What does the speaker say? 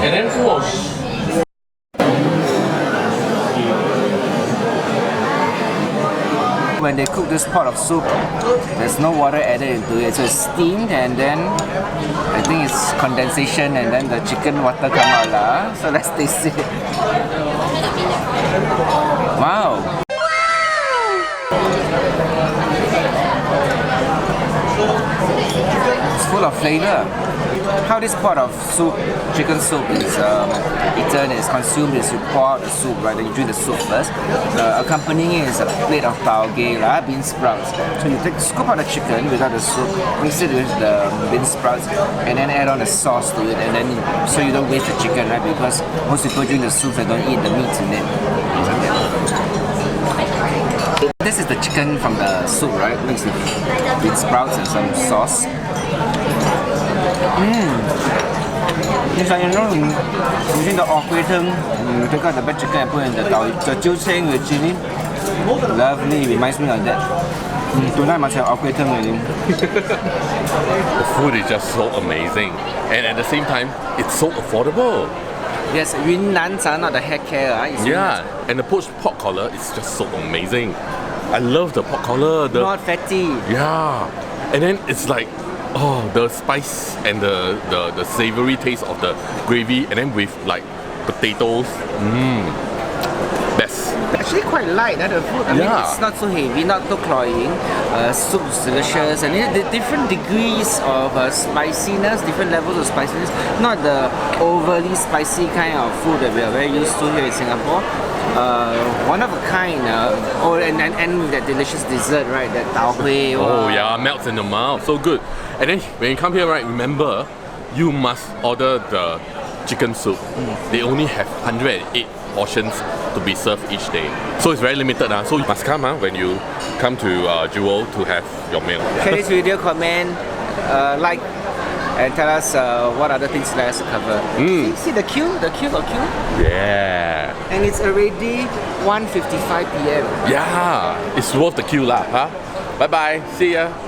And then wash. When they cook this pot of soup, there's no water added into it, so it's steamed and then I think it's condensation and then the chicken water come out lah. So let's taste it. Wow! It's full of flavor. How this pot of soup, chicken soup is eaten, is consumed is you pour out the soup, right? Then you drink the soup first. Accompanying it is a plate of taugeh, bean sprouts. So you scoop out the chicken without the soup, mix it with the bean sprouts, and then add on the sauce to it, and then so you don't waste the chicken, right? Because most people drink the soup, they don't eat the meat in it. This is the chicken from the soup, right? Mixed with bean sprouts and some sauce. It's like, you know, using the kway teng, you take out the bad chicken and put in the Jewel Changi with chili. Lovely, reminds me of that. Tonight must have kway teng with him. The food is just so amazing, and at the same time, it's so affordable. Yes, Nans are not the hair care. Yeah, and the poached pork collar is just so amazing. I love the pork collar. Not fatty. Yeah, and then it's like, oh, the spice and the savory taste of the gravy, and then with like potatoes. Best. Actually quite light, the food. I mean, it's not so heavy, not too cloying. Soup is delicious, and the different degrees of spiciness, different levels of spiciness. Not the overly spicy kind of food that we are very used to here in Singapore. One of a kind. And with that delicious dessert, right? That taugeh. Oh yeah, melts in the mouth. So good. And then when you come here, right, remember, you must order the chicken soup. They only have 108 portions to be served each day. So it's very limited. So you must come when you come to Jewel to have your meal. Share this video, comment, like, and tell us what other things let us cover. See the queue? The queue. Yeah. And it's already 1:55 p.m. Yeah, it's worth the queue lah. Bye bye. See ya.